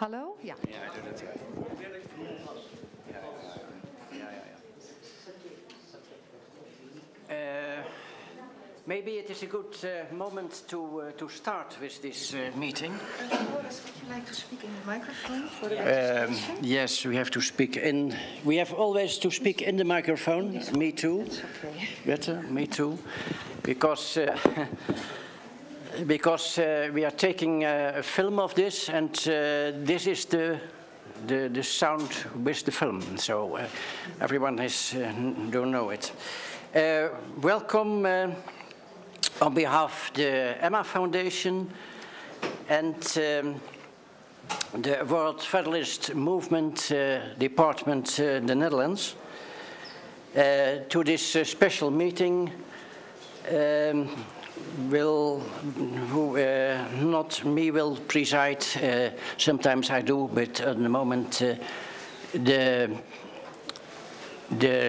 Hallo? Ja. Ja, I do that. Maybe it is a good moment to start with this meeting. Would you like to speak in the microphone for the registration? Yes, we have to speak in. We have always to speak in the microphone. Me too. That's okay. Better, me too, because we are taking a film of this, and this is the sound with the film. So everyone don't know it. Welcome. On behalf of the Emma Foundation and the World Federalist Movement Department, the Netherlands, to this special meeting. Not me will preside, sometimes I do, but at the moment the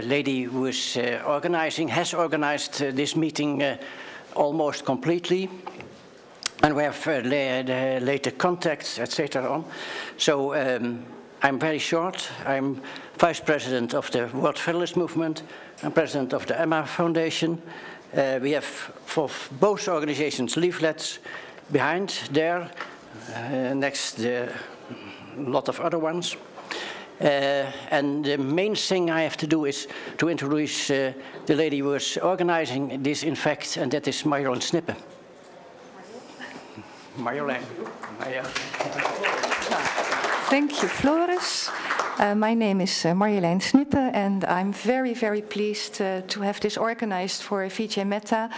lady who is has organized this meeting almost completely, and we have later contacts, etc. on. So I'm very short. I'm Vice President of the World Federalist Movement and President of the Emma Foundation. We have for both organizations leaflets behind there, next a lot of other ones. And the main thing I have to do is to introduce the lady who is organizing this, in fact, and that is Marjolein Snippen. Marjolein. Thank you, Floris. My name is Marjolein Snippen, and I'm very, very pleased to have this organized for Vijay Mehta.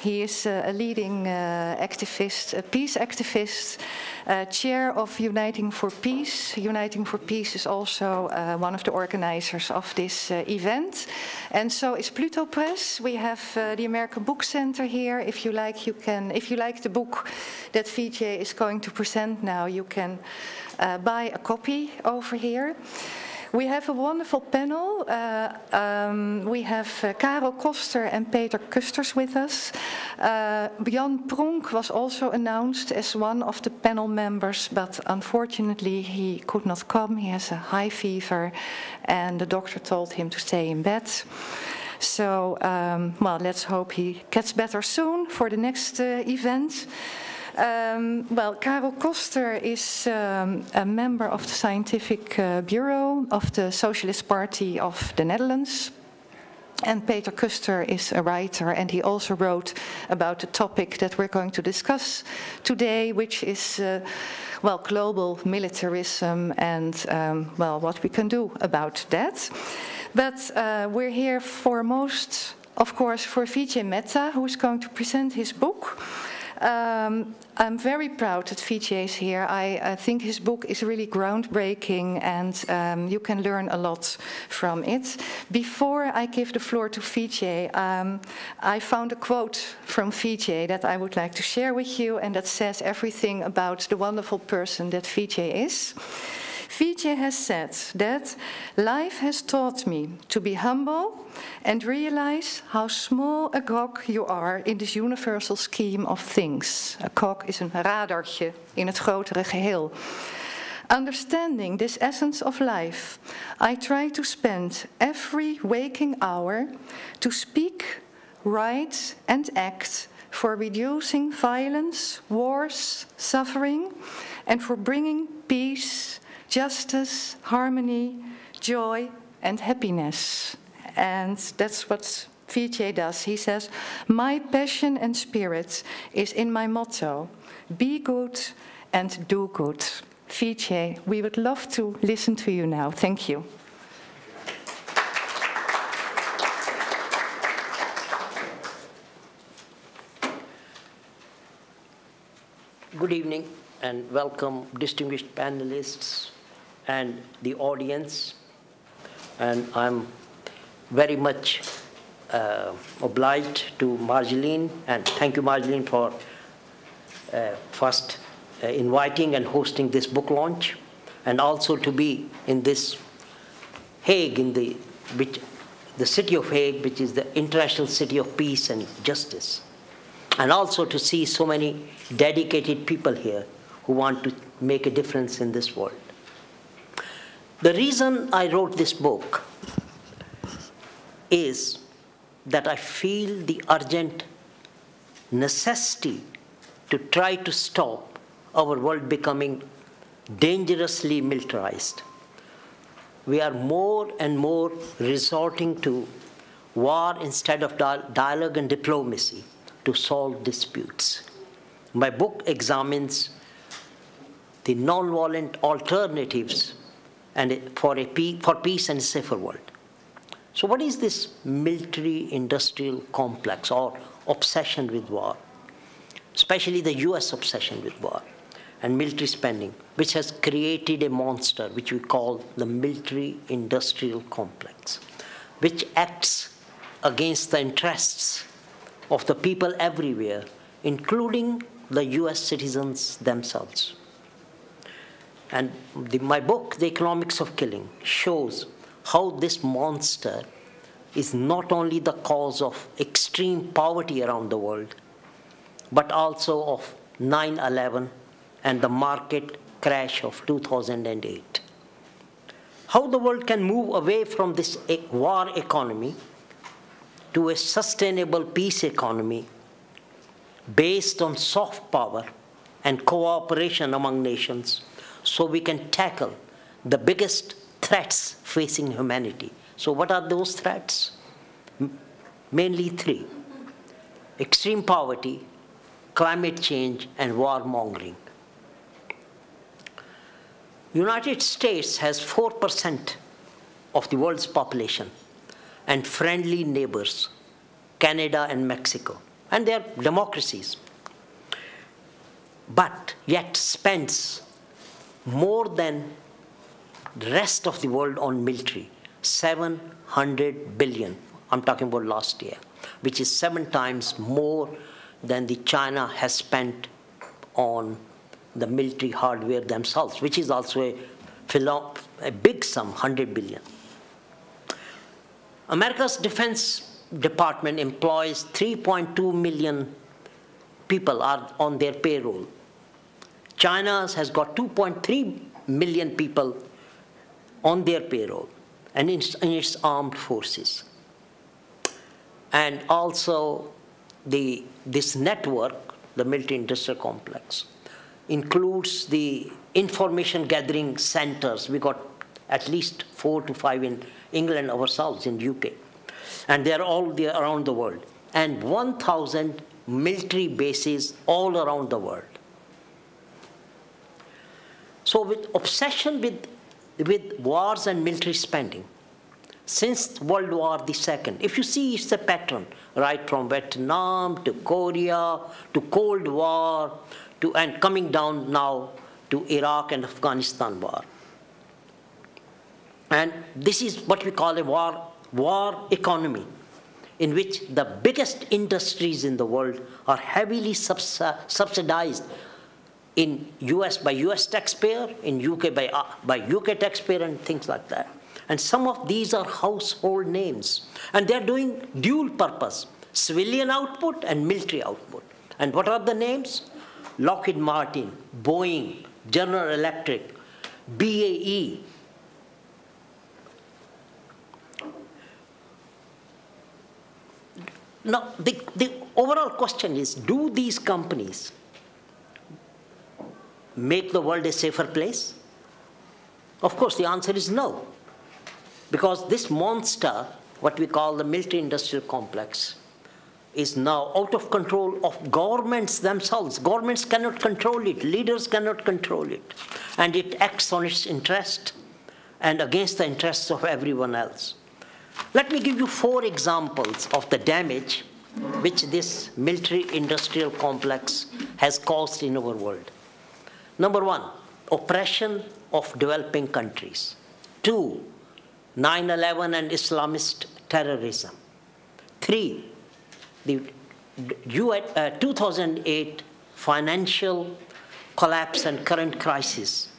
He is a leading activist, a peace activist, chair of Uniting for Peace. Uniting for Peace is also one of the organizers of this event. And so is Pluto Press. We have the American Book Center here. If you like, if you like the book that Vijay is going to present now, you can buy a copy over here. We have a wonderful panel. We have Karel Koster and Peter Kusters with us. Jan Pronk was also announced as one of the panel members, but unfortunately he could not come. He has a high fever and the doctor told him to stay in bed. So, well, let's hope he gets better soon for the next event. Well, Karel Koster is a member of the Scientific Bureau of the Socialist Party of the Netherlands. And Peter Kuster is a writer, and he also wrote about the topic that we're going to discuss today, which is, well, global militarism and, well, what we can do about that. But we're here foremost, of course, for Vijay Mehta, who is going to present his book. I'm very proud that Vijay is here. I think his book is really groundbreaking, and you can learn a lot from it. Before I give the floor to Vijay, I found a quote from Vijay that I would like to share with you, and that says everything about the wonderful person that Vijay is. Vijay has said that life has taught me to be humble and realize how small a cog you are in this universal scheme of things. A cog is een radartje in het grotere geheel. Understanding this essence of life, I try to spend every waking hour to speak, write and act for reducing violence, wars, suffering, and for bringing peace, justice, harmony, joy, and happiness. And that's what Vijay does. He says, my passion and spirit is in my motto, be good and do good. Vijay, we would love to listen to you now. Thank you. Good evening and welcome, distinguished panelists and the audience. And I'm very much obliged to Marjolein, and thank you, Marjolein, for first inviting and hosting this book launch, and also to be in this Hague, in the city of Hague, which is the international city of peace and justice, and also to see so many dedicated people here who want to make a difference in this world. The reason I wrote this book is that I feel the urgent necessity to try to stop our world becoming dangerously militarized. We are more and more resorting to war instead of dialogue and diplomacy to solve disputes. My book examines the non-violent alternatives for peace and a safer world. So what is this military-industrial complex or obsession with war? Especially the US obsession with war and military spending, which has created a monster which we call the military-industrial complex, which acts against the interests of the people everywhere, including the US citizens themselves. And my book, The Economics of Killing, shows how this monster is not only the cause of extreme poverty around the world, but also of 9/11 and the market crash of 2008. How the world can move away from this war economy to a sustainable peace economy based on soft power and cooperation among nations, so we can tackle the biggest threats facing humanity. So what are those threats? Mainly three: extreme poverty, climate change, and warmongering. United States has 4% of the world's population and friendly neighbors, Canada and Mexico, and they are democracies, but yet spends more than the rest of the world on military, 700 billion. I'm talking about last year, which is 7 times more than the China has spent on the military hardware themselves, which is also a big sum, 100 billion. America's Defense Department employs 3.2 million people are on their payroll. China's has got 2.3 million people on their payroll and in its armed forces. And also this network, the military-industrial complex, includes the information gathering centers. We got at least 4 to 5 in England ourselves, in UK. And they're all there around the world. And 1,000 military bases all around the world. So with obsession with wars and military spending, since World War II, if you see, it's a pattern, right from Vietnam to Korea to Cold War and coming down now to Iraq and Afghanistan war. And this is what we call a war economy, in which the biggest industries in the world are heavily subsidized in US by US taxpayer, in UK by UK taxpayer, and things like that. And some of these are household names. And they're doing dual purpose, civilian output and military output. And what are the names? Lockheed Martin, Boeing, General Electric, BAE. Now, the overall question is, do these companies make the world a safer place? Of course, the answer is no. Because this monster, what we call the military-industrial complex, is now out of control of governments themselves. Governments cannot control it. Leaders cannot control it. And it acts on its interest and against the interests of everyone else. Let me give you 4 examples of the damage which this military-industrial complex has caused in our world. Number 1, oppression of developing countries. 2, 9/11 and Islamist terrorism. 3, the 2008 financial collapse and current crisis.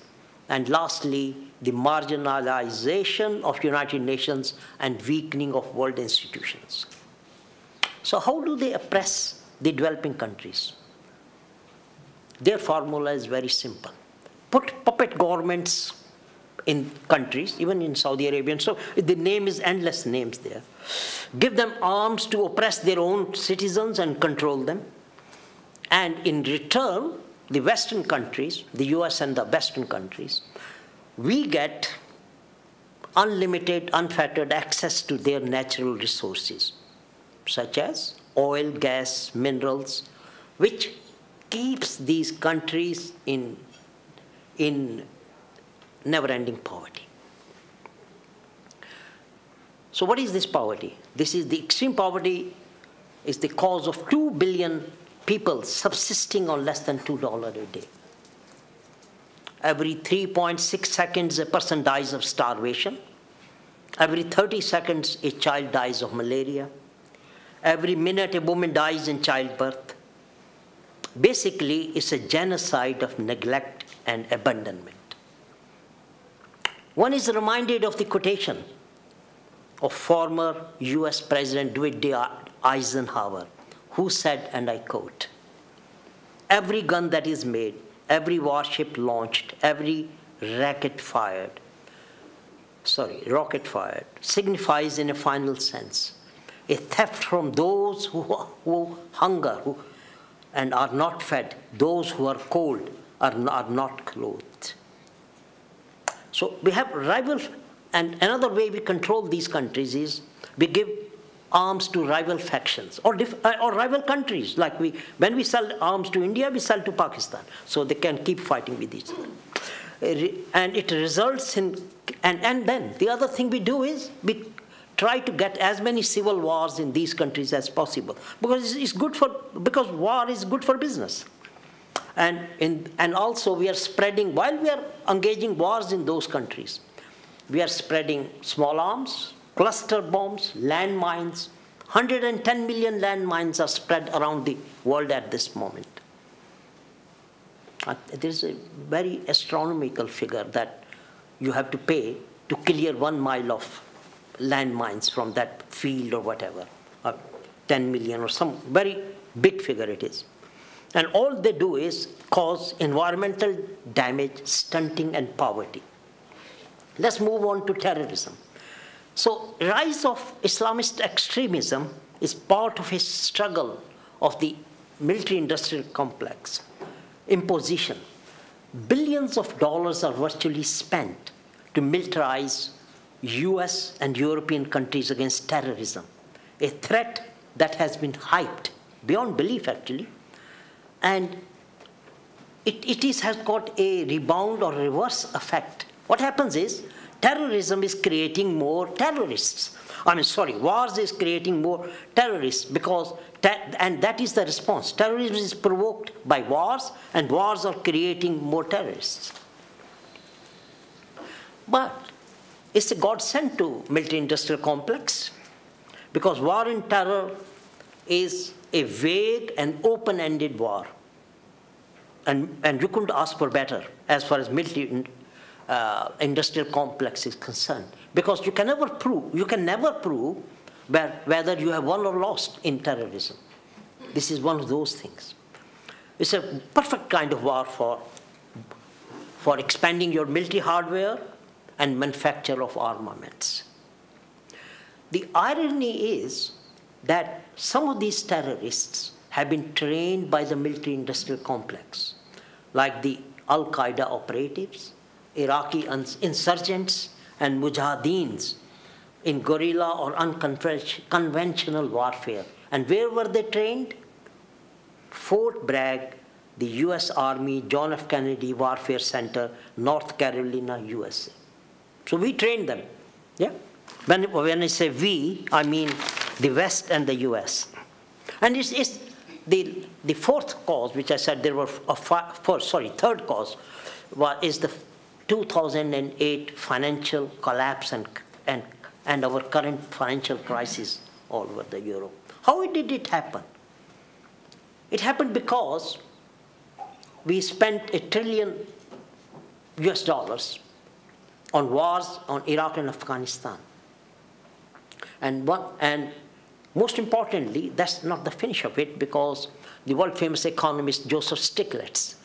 And lastly, the marginalization of United Nations and weakening of world institutions. So how do they oppress the developing countries? Their formula is very simple. Put puppet governments in countries, even in Saudi Arabia, so the name is endless names there. Give them arms to oppress their own citizens and control them. And in return, the Western countries, the US and the Western countries, we get unlimited, unfettered access to their natural resources, such as oil, gas, minerals, which keeps these countries in never-ending poverty. So what is this poverty? This is the extreme poverty is the cause of 2 billion people subsisting on less than $2 a day. Every 3.6 seconds, a person dies of starvation. Every 30 seconds, a child dies of malaria. Every minute, a woman dies in childbirth. Basically, it's a genocide of neglect and abandonment. One is reminded of the quotation of former US President Dwight D. Eisenhower, who said, and I quote, "Every gun that is made, every warship launched, every rocket fired, signifies in a final sense a theft from those who hunger and are not fed, those who are cold are not clothed." So we have rivals, and another way we control these countries is we give arms to rival factions or rival countries. Like when we sell arms to India, we sell to Pakistan, so they can keep fighting with each other. And it results in, and then the other thing we do is we try to get as many civil wars in these countries as possible, because because war is good for business. And also we are spreading, while we are engaging wars in those countries, we are spreading small arms, cluster bombs, landmines. 110 million landmines are spread around the world at this moment. There is a very astronomical figure that you have to pay to clear 1 mile of landmines from that field or whatever, 10 million or some very big figure it is. And all they do is cause environmental damage, stunting, and poverty. Let's move on to terrorism. So, rise of Islamist extremism is part of a struggle of the military-industrial complex. Imposition. Billions of dollars are virtually spent to militarize US and European countries against terrorism, a threat that has been hyped beyond belief, actually. And it has got a rebound or reverse effect. What happens is terrorism is creating more terrorists. Wars is creating more terrorists because, and that is the response. Terrorism is provoked by wars, and wars are creating more terrorists. But it's a godsend to military-industrial complex, because war and terror is a vague and open-ended war. And you couldn't ask for better as far as military industrial complex is concerned, because you can never prove whether you have won or lost in terrorism. This is one of those things. It's a perfect kind of war for expanding your military hardware and manufacture of armaments. The irony is that some of these terrorists have been trained by the military-industrial complex, like the Al-Qaeda operatives, Iraqi insurgents, and mujahideens in guerrilla or unconventional warfare. And where were they trained? Fort Bragg, the US Army John F. Kennedy Warfare Center, North Carolina, USA. So we trained them. Yeah? When I say we, I mean the West and the US. And it's the fourth cause, which I said there were third cause, is the 2008 financial collapse and our current financial crisis all over the Europe. How did it happen? It happened because we spent $1 trillion on wars on Iraq and Afghanistan. And most importantly, that's not the finish of it, because the world-famous economist Joseph Stiglitz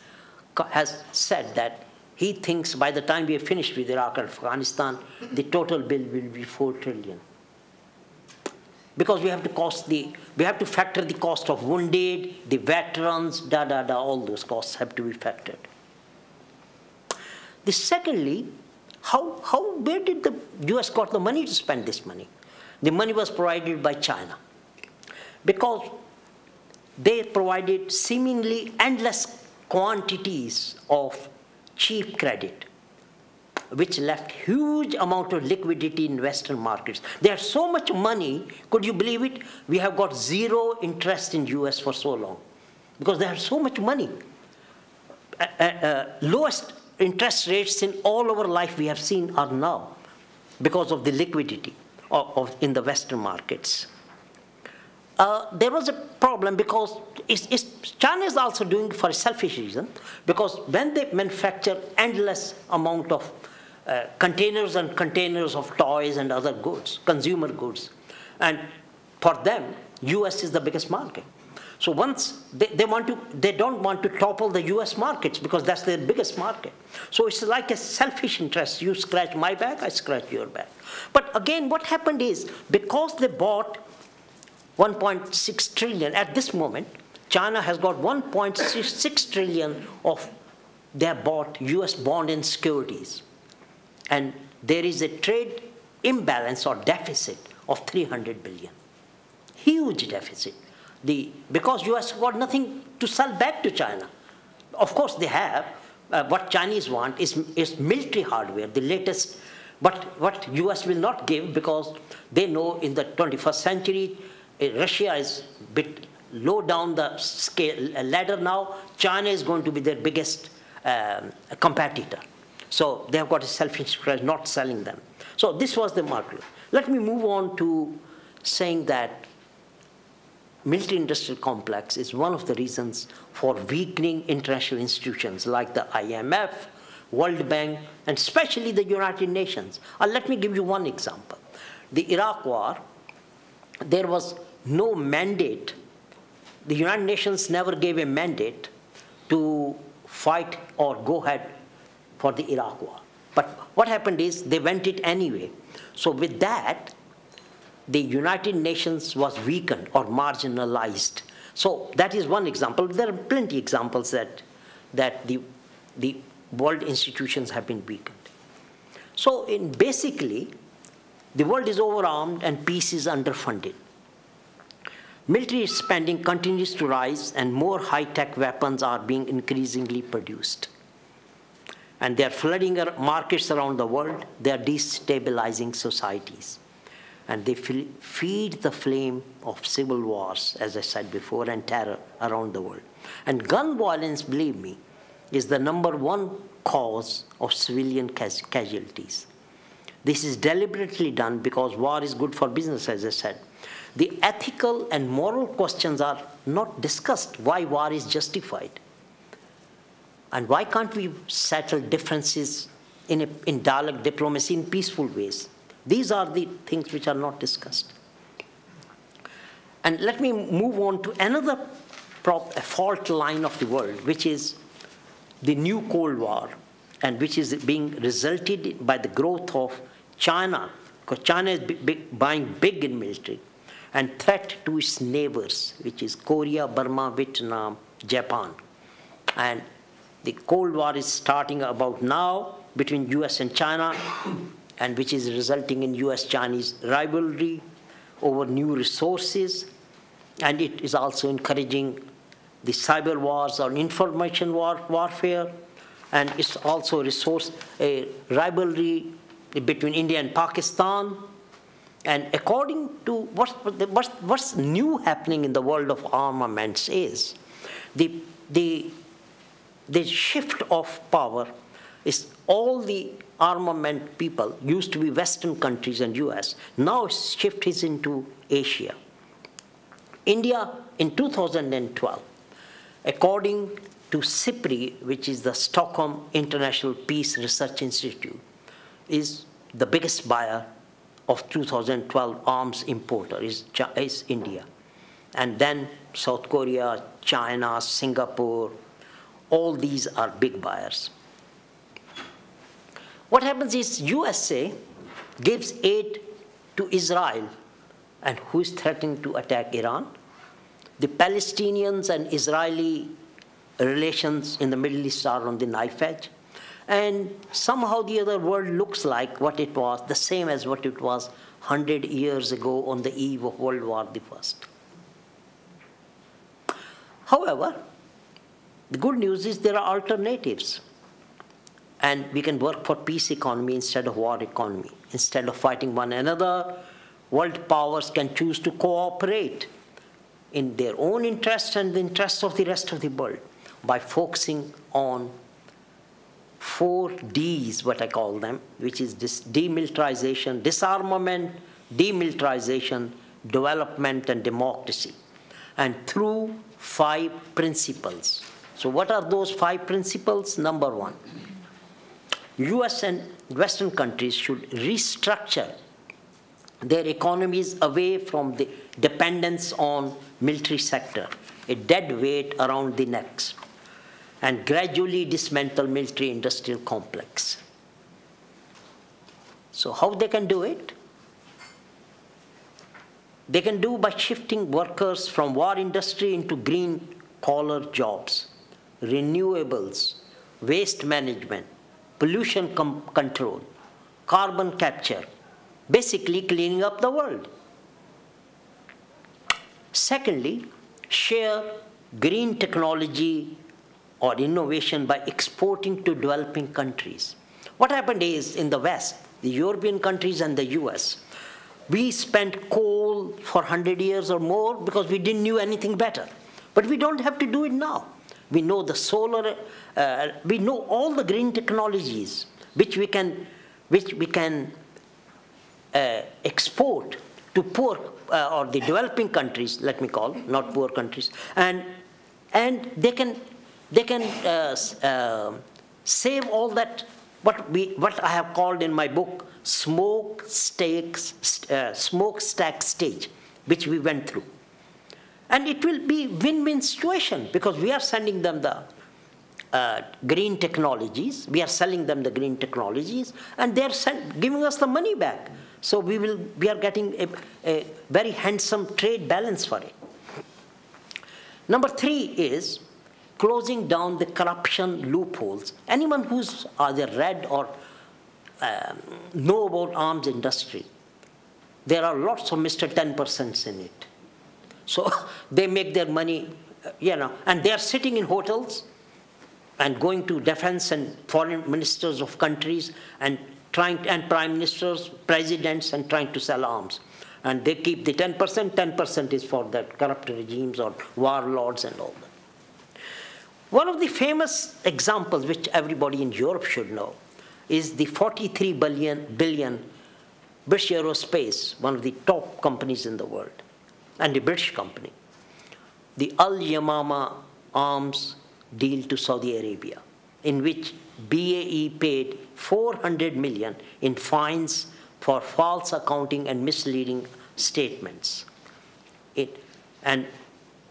has said that he thinks by the time we are finished with Iraq and Afghanistan, the total bill will be 4 trillion. Because we have to factor the cost of wounded, the veterans, all those costs have to be factored. Secondly, where did the US got the money to spend this money? The money was provided by China. Because they provided seemingly endless quantities of cheap credit, which left huge amount of liquidity in Western markets. There's so much money, could you believe it? We have got zero interest in US for so long, because they have so much money. Lowest interest rates in all our life we have seen are now, because of the liquidity in the Western markets. There was a problem because China is also doing it for a selfish reason, because when they manufacture endless amount of containers and containers of toys and other goods, consumer goods, and for them, US is the biggest market. So once they don't want to topple the US markets because that's their biggest market. So it's like a selfish interest. You scratch my back, I scratch your back. But again, what happened is, because they bought 1.6 trillion at this moment, China has got 1.6 trillion of their bought US bond and securities. And there is a trade imbalance or deficit of 300 billion. Huge deficit. Because US got nothing to sell back to China. Of course they have. What Chinese want is military hardware, the latest. But what US will not give, because they know in the 21st century, Russia is a bit low down the ladder now. China is going to be their biggest competitor. So they have got a selfish interest not selling them. So this was the market. Let me move on to saying that military-industrial complex is one of the reasons for weakening international institutions like the IMF, World Bank, and especially the United Nations. Let me give you one example. The Iraq War, there was no mandate. The United Nations never gave a mandate to fight or go ahead for the Iraq War. But what happened is they went it anyway. So with that, the United Nations was weakened or marginalized. So that is one example. There are plenty of examples that the world institutions have been weakened. So basically, the world is overarmed and peace is underfunded. Military spending continues to rise and more high-tech weapons are being increasingly produced. And they're flooding markets around the world. They're destabilizing societies. And they feed the flame of civil wars, as I said before, and terror around the world. And gun violence, believe me, is the #1 cause of civilian casualties. This is deliberately done because war is good for business, as I said. The ethical and moral questions are not discussed. Why war is justified? And why can't we settle differences in dialogue, diplomacy, in peaceful ways? These are the things which are not discussed. And let me move on to another fault line of the world, which is the new Cold War, and which is being resulted by the growth of China, because China is buying big in military, and threat to its neighbors, which is Korea, Burma, Vietnam, Japan. And the Cold War is starting about now between US and China, and which is resulting in US-Chinese rivalry over new resources. And it is also encouraging the cyber wars or information warfare. And it's also a rivalry between India and Pakistan. And according to what's new happening in the world of armaments is the shift of power is all the armament people used to be Western countries and US. Now shift is into Asia. India in 2012, according to SIPRI, which is the Stockholm International Peace Research Institute, is the biggest buyer of 2012 arms importer is India. And then South Korea, China, Singapore, all these are big buyers. What happens is USA gives aid to Israel, and who is threatening to attack Iran? The Palestinians and Israeli relations in the Middle East are on the knife edge. And somehow the other world looks like what it was, the same as what it was 100 years ago on the eve of World War I. However, the good news is there are alternatives. And we can work for peace economy instead of war economy. Instead of fighting one another, world powers can choose to cooperate in their own interests and the interests of the rest of the world by focusing on 4 Ds, what I call them, which is this demilitarization, disarmament, demilitarization, development, and democracy, and through 5 principles. So what are those 5 principles? Number 1, US and Western countries should restructure their economies away from the dependence on military sector, a dead weight around the necks, and gradually dismantle military industrial complex. So how they can do it? They can do by shifting workers from war industry into green collar jobs, renewables, waste management, pollution control, carbon capture, basically cleaning up the world. Secondly, share green technology or innovation by exporting to developing countries. What happened is in the West, the European countries and the US, we spent coal for 100 years or more because we didn't know anything better. But we don't have to do it now. We know the solar, we know all the green technologies which we can export to poor or the developing countries, let me call, not poor countries, and they can save all that what I have called in my book smokestack stage, which we went through. And it will be win-win situation because we are sending them the green technologies, we are selling them the green technologies, and they are giving us the money back. So we are getting a very handsome trade balance for it. Number 3 is closing down the corruption loopholes. Anyone who's either read or know about arms industry, there are lots of Mr. 10% in it. So they make their money, and they are sitting in hotels and going to defense and foreign ministers of countries and prime ministers, presidents, and trying to sell arms. And they keep the 10%, 10% is for the corrupt regimes or warlords and all that. One of the famous examples, which everybody in Europe should know, is the 43 billion British Aerospace, one of the top companies in the world, and a British company, the Al Yamama arms deal to Saudi Arabia, in which BAE paid 400 million in fines for false accounting and misleading statements. And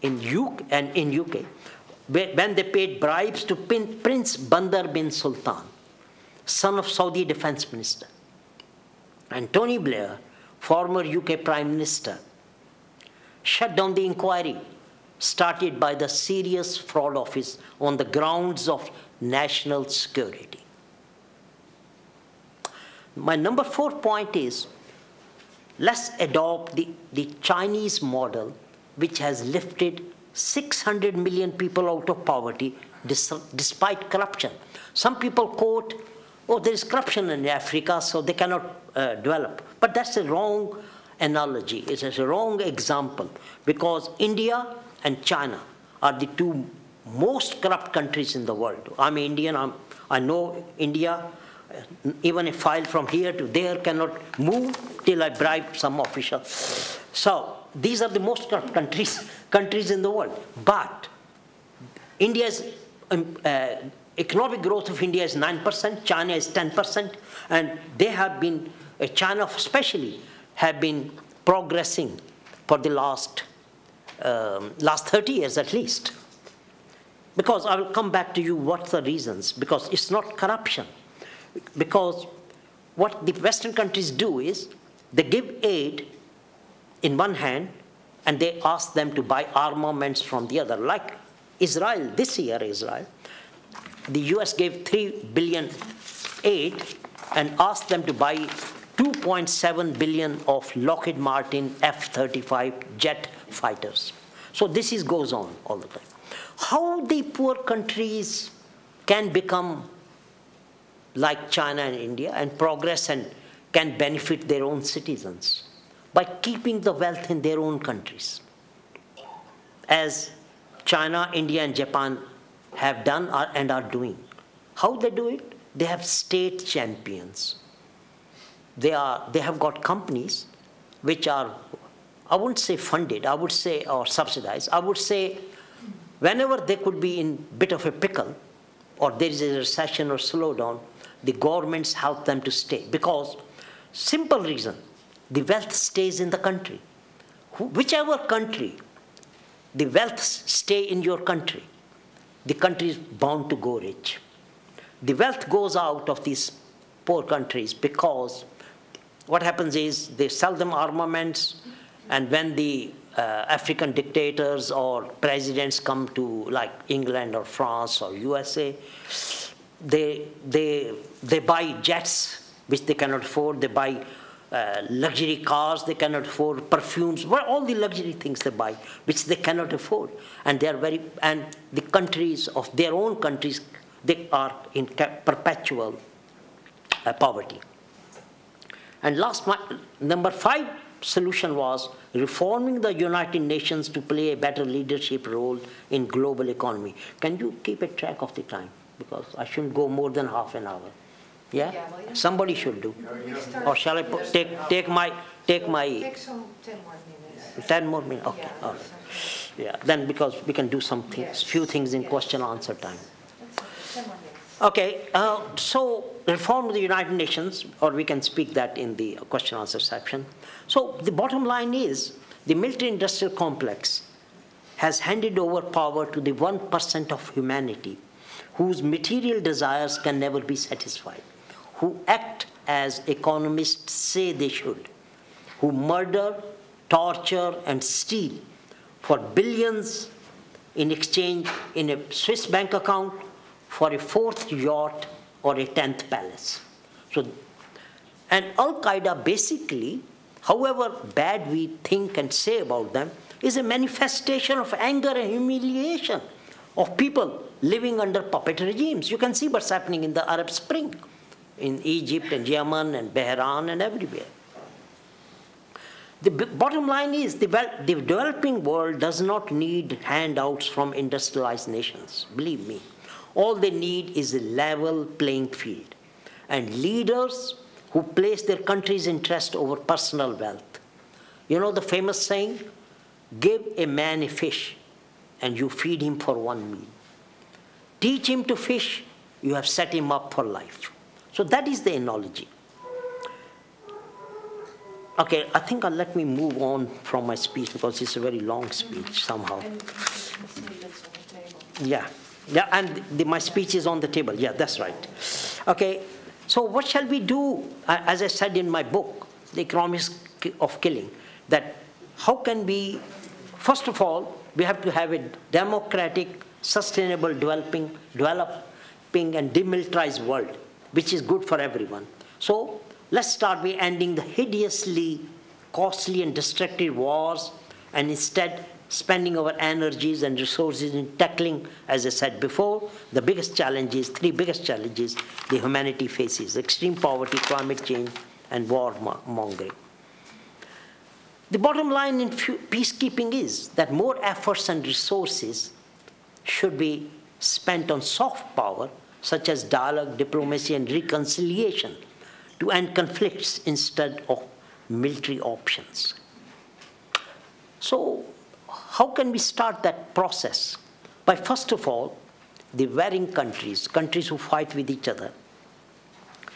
in UK, when they paid bribes to Prince Bandar bin Sultan, son of Saudi defense minister, and Tony Blair, former UK Prime Minister, shut down the inquiry started by the Serious Fraud Office on the grounds of national security. My number 4 point is, let's adopt the Chinese model, which has lifted 600 million people out of poverty despite corruption. Some people quote, oh, there is corruption in Africa, so they cannot develop. But that's a wrong analogy. It's a wrong example, because India and China are the 2 most corrupt countries in the world. I'm Indian. I know India. Even a file from here to there cannot move till I bribe some official. So these are the most corrupt countries in the world. But India's economic growth of India is 9%, China is 10%, and they have been, China especially, have been progressing for the last 30 years at least. because I will come back to you what's the reasons, because it's not corruption. Because what the Western countries do is they give aid in one hand and they ask them to buy armaments from the other. Like Israel, this year Israel, the US gave $3 billion aid and asked them to buy $2.7 billion of Lockheed Martin F-35 jet fighters. So this goes on all the time. How the poor countries can become like China and India and progress and can benefit their own citizens by keeping the wealth in their own countries, as China, India, and Japan have done and are doing. How they do it? They have state champions. They have got companies which are, I wouldn't say funded, I would say, or subsidized. I would say whenever they could be in a bit of a pickle or there is a recession or slowdown, the governments help them to stay. Because, simple reason, the wealth stays in the country. Whichever country, the wealth stay in your country, the country is bound to go rich. The wealth goes out of these poor countries because what happens is they sell them armaments, and when the African dictators or presidents come to like England or France or USA, they buy jets which they cannot afford, they buy luxury cars they cannot afford, perfumes, all the luxury things they buy which they cannot afford, and the countries of their own countries, they are in perpetual poverty. And number 5 solution was reforming the United Nations to play a better leadership role in global economy. Can you keep a track of the time? Because I shouldn't go more than half an hour. Yeah? Somebody should do. Or shall I take my... Take some 10 more minutes. 10 more minutes? Okay. Yeah. All right. Yeah, then because we can do some things, Yes. few things in Yes. question answer time. 10 more minutes. Okay, so reform of the United Nations, or we can speak that in the question answer section. So the bottom line is the military industrial complex has handed over power to the 1% of humanity whose material desires can never be satisfied, who act as economists say they should, who murder, torture, and steal for billions in exchange in a Swiss bank account for a 4th yacht or a 10th palace. So, and Al-Qaeda basically, however bad we think and say about them, is a manifestation of anger and humiliation of people living under puppet regimes. You can see what's happening in the Arab Spring, in Egypt and Yemen and Bahrain and everywhere. The bottom line is the developing world does not need handouts from industrialized nations, believe me. All they need is a level playing field and leaders who place their country's interest over personal wealth. You know the famous saying, give a man a fish and you feed him for 1 meal. Teach him to fish, you have set him up for life. So that is the analogy. Okay, I think let me move on from my speech because it's a very long speech somehow. Yeah, yeah, and my speech is on the table. Yeah, that's right. Okay, so what shall we do? As I said in my book, The Economics of Killing, that how can we, first of all, we have to have a democratic, sustainable, developing and demilitarized world, which is good for everyone. So let's start by ending the hideously costly and destructive wars and instead spending our energies and resources in tackling, as I said before, the biggest challenges, 3 biggest challenges the humanity faces: extreme poverty, climate change, and war mongering. The bottom line in peacekeeping is that more efforts and resources should be spent on soft power, such as dialogue, diplomacy, and reconciliation, to end conflicts instead of military options. So, how can we start that process? By first of all, the warring countries who fight with each other,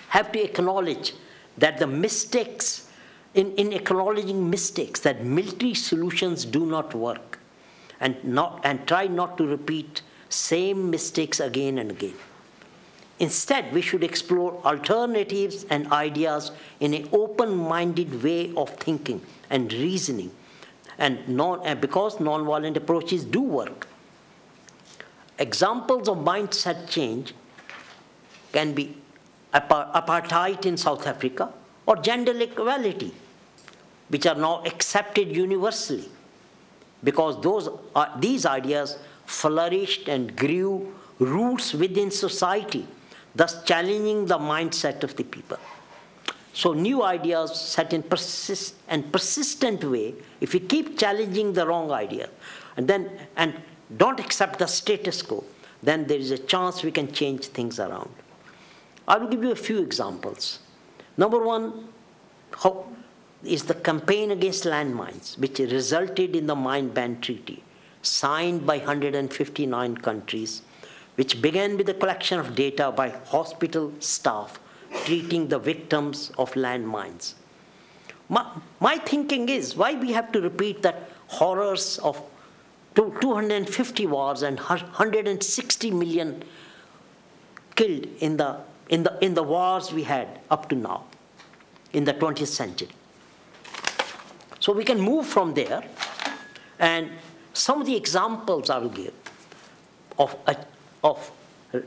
have to acknowledge that the mistakes, in acknowledging mistakes, that military solutions do not work, and try not to repeat same mistakes again and again. Instead, we should explore alternatives and ideas in an open-minded way of thinking and reasoning, and because nonviolent approaches do work. Examples of mindset change can be apartheid in South Africa or gender equality, which are now accepted universally because these ideas flourished and grew roots within society, thus challenging the mindset of the people. So new ideas set in persistent way, if we keep challenging the wrong idea and don't accept the status quo, then there is a chance we can change things around. I will give you a few examples. Number one is the campaign against landmines, which resulted in the Mine Ban Treaty, signed by 159 countries, which began with the collection of data by hospital staff treating the victims of landmines. My thinking is, why we have to repeat that horrors of 250 wars and 160 million killed in the wars we had up to now in the 20th century. So we can move from there, and some of the examples I will give of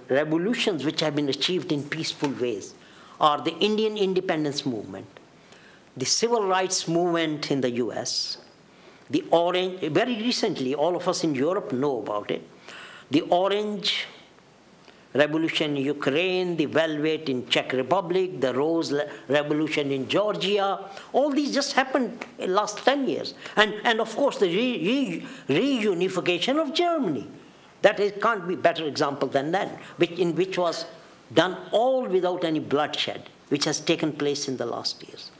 revolutions which have been achieved in peaceful ways are the Indian independence movement, the civil rights movement in the US, the Orange, very recently, all of us in Europe know about it, the Orange Revolution in Ukraine, the Velvet in Czech Republic, the Rose Revolution in Georgia. All these just happened in the last 10 years. And of course, the reunification of Germany. That can't be a better example than that, which was done all without any bloodshed, which has taken place in the last years.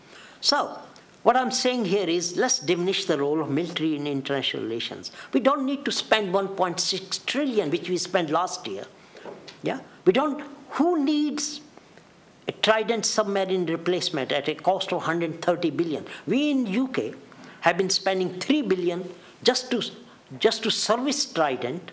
So, what I'm saying here is, let's diminish the role of military in international relations. We don't need to spend 1.6 trillion, which we spent last year. Yeah? Who needs a Trident submarine replacement at a cost of 130 billion? We in UK have been spending 3 billion just to service Trident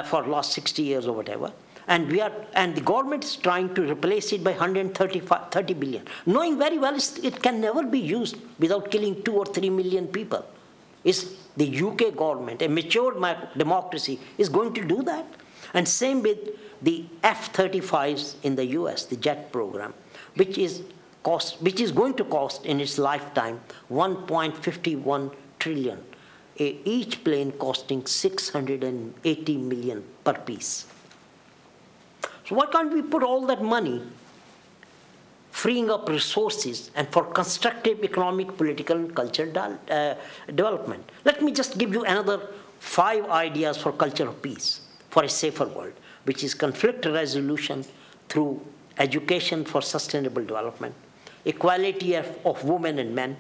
for the last 60 years or whatever. And the government is trying to replace it by 130 billion, knowing very well it can never be used without killing 2 or 3 million people. Is the UK government, a mature democracy, is going to do that? And same with the F-35s in the US, the jet program, which is going to cost in its lifetime 1.51 trillion, each plane costing 680 million per piece. So why can't we put all that money freeing up resources and for constructive economic, political, and cultural development? Let me just give you another 5 ideas for culture of peace, for a safer world, which is conflict resolution through education for sustainable development, equality of women and men,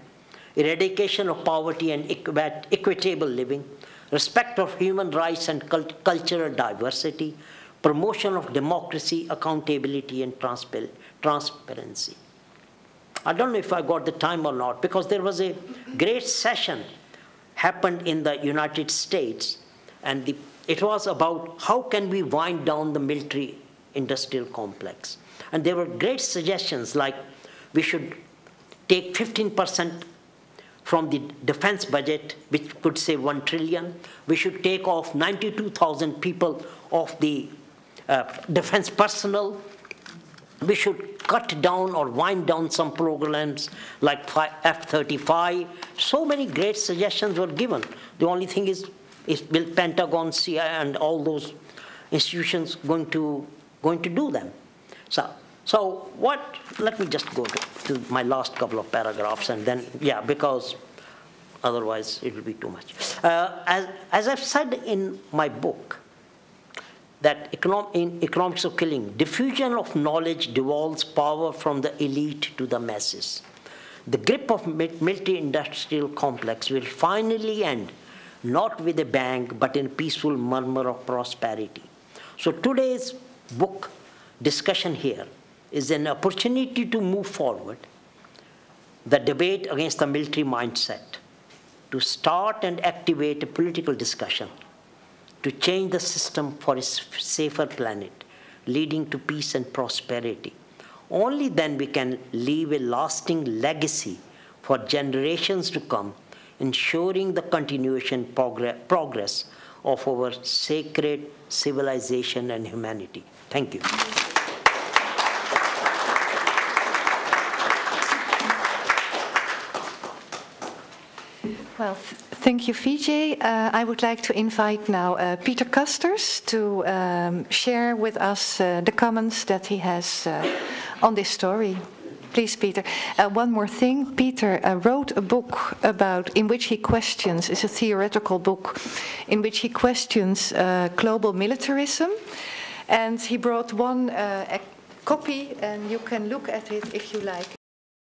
eradication of poverty and equitable living, respect of human rights and cultural diversity, promotion of democracy, accountability, and transparency. I don't know if I got the time or not, because there was a great session happened in the United States, and it was about how can we wind down the military-industrial complex. And there were great suggestions like we should take 15% from the defense budget, which could save 1 trillion. We should take off 92,000 people of the defense personnel. We should cut down or wind down some programs like F-35. So many great suggestions were given. The only thing is will Pentagon, CIA, and all those institutions going to do them? So let me just go to my last couple of paragraphs, and then, yeah, because otherwise it will be too much. As I've said in my book, that in Economics of Killing, diffusion of knowledge devolves power from the elite to the masses. The grip of military-industrial complex will finally end, not with a bang, but in a peaceful murmur of prosperity. So today's book discussion here is an opportunity to move forward the debate against the military mindset, to start and activate a political discussion to change the system for a safer planet, leading to peace and prosperity. Only then we can leave a lasting legacy for generations to come, ensuring the continuation progress of our sacred civilization and humanity. Thank you. Well, thank you, Vijay. I would like to invite now Peter Kusters to share with us the comments that he has on this story. Please, Peter. One more thing. Peter wrote a book in which he questions, it's a theoretical book, in which he questions global militarism. And he brought one copy, and you can look at it if you like.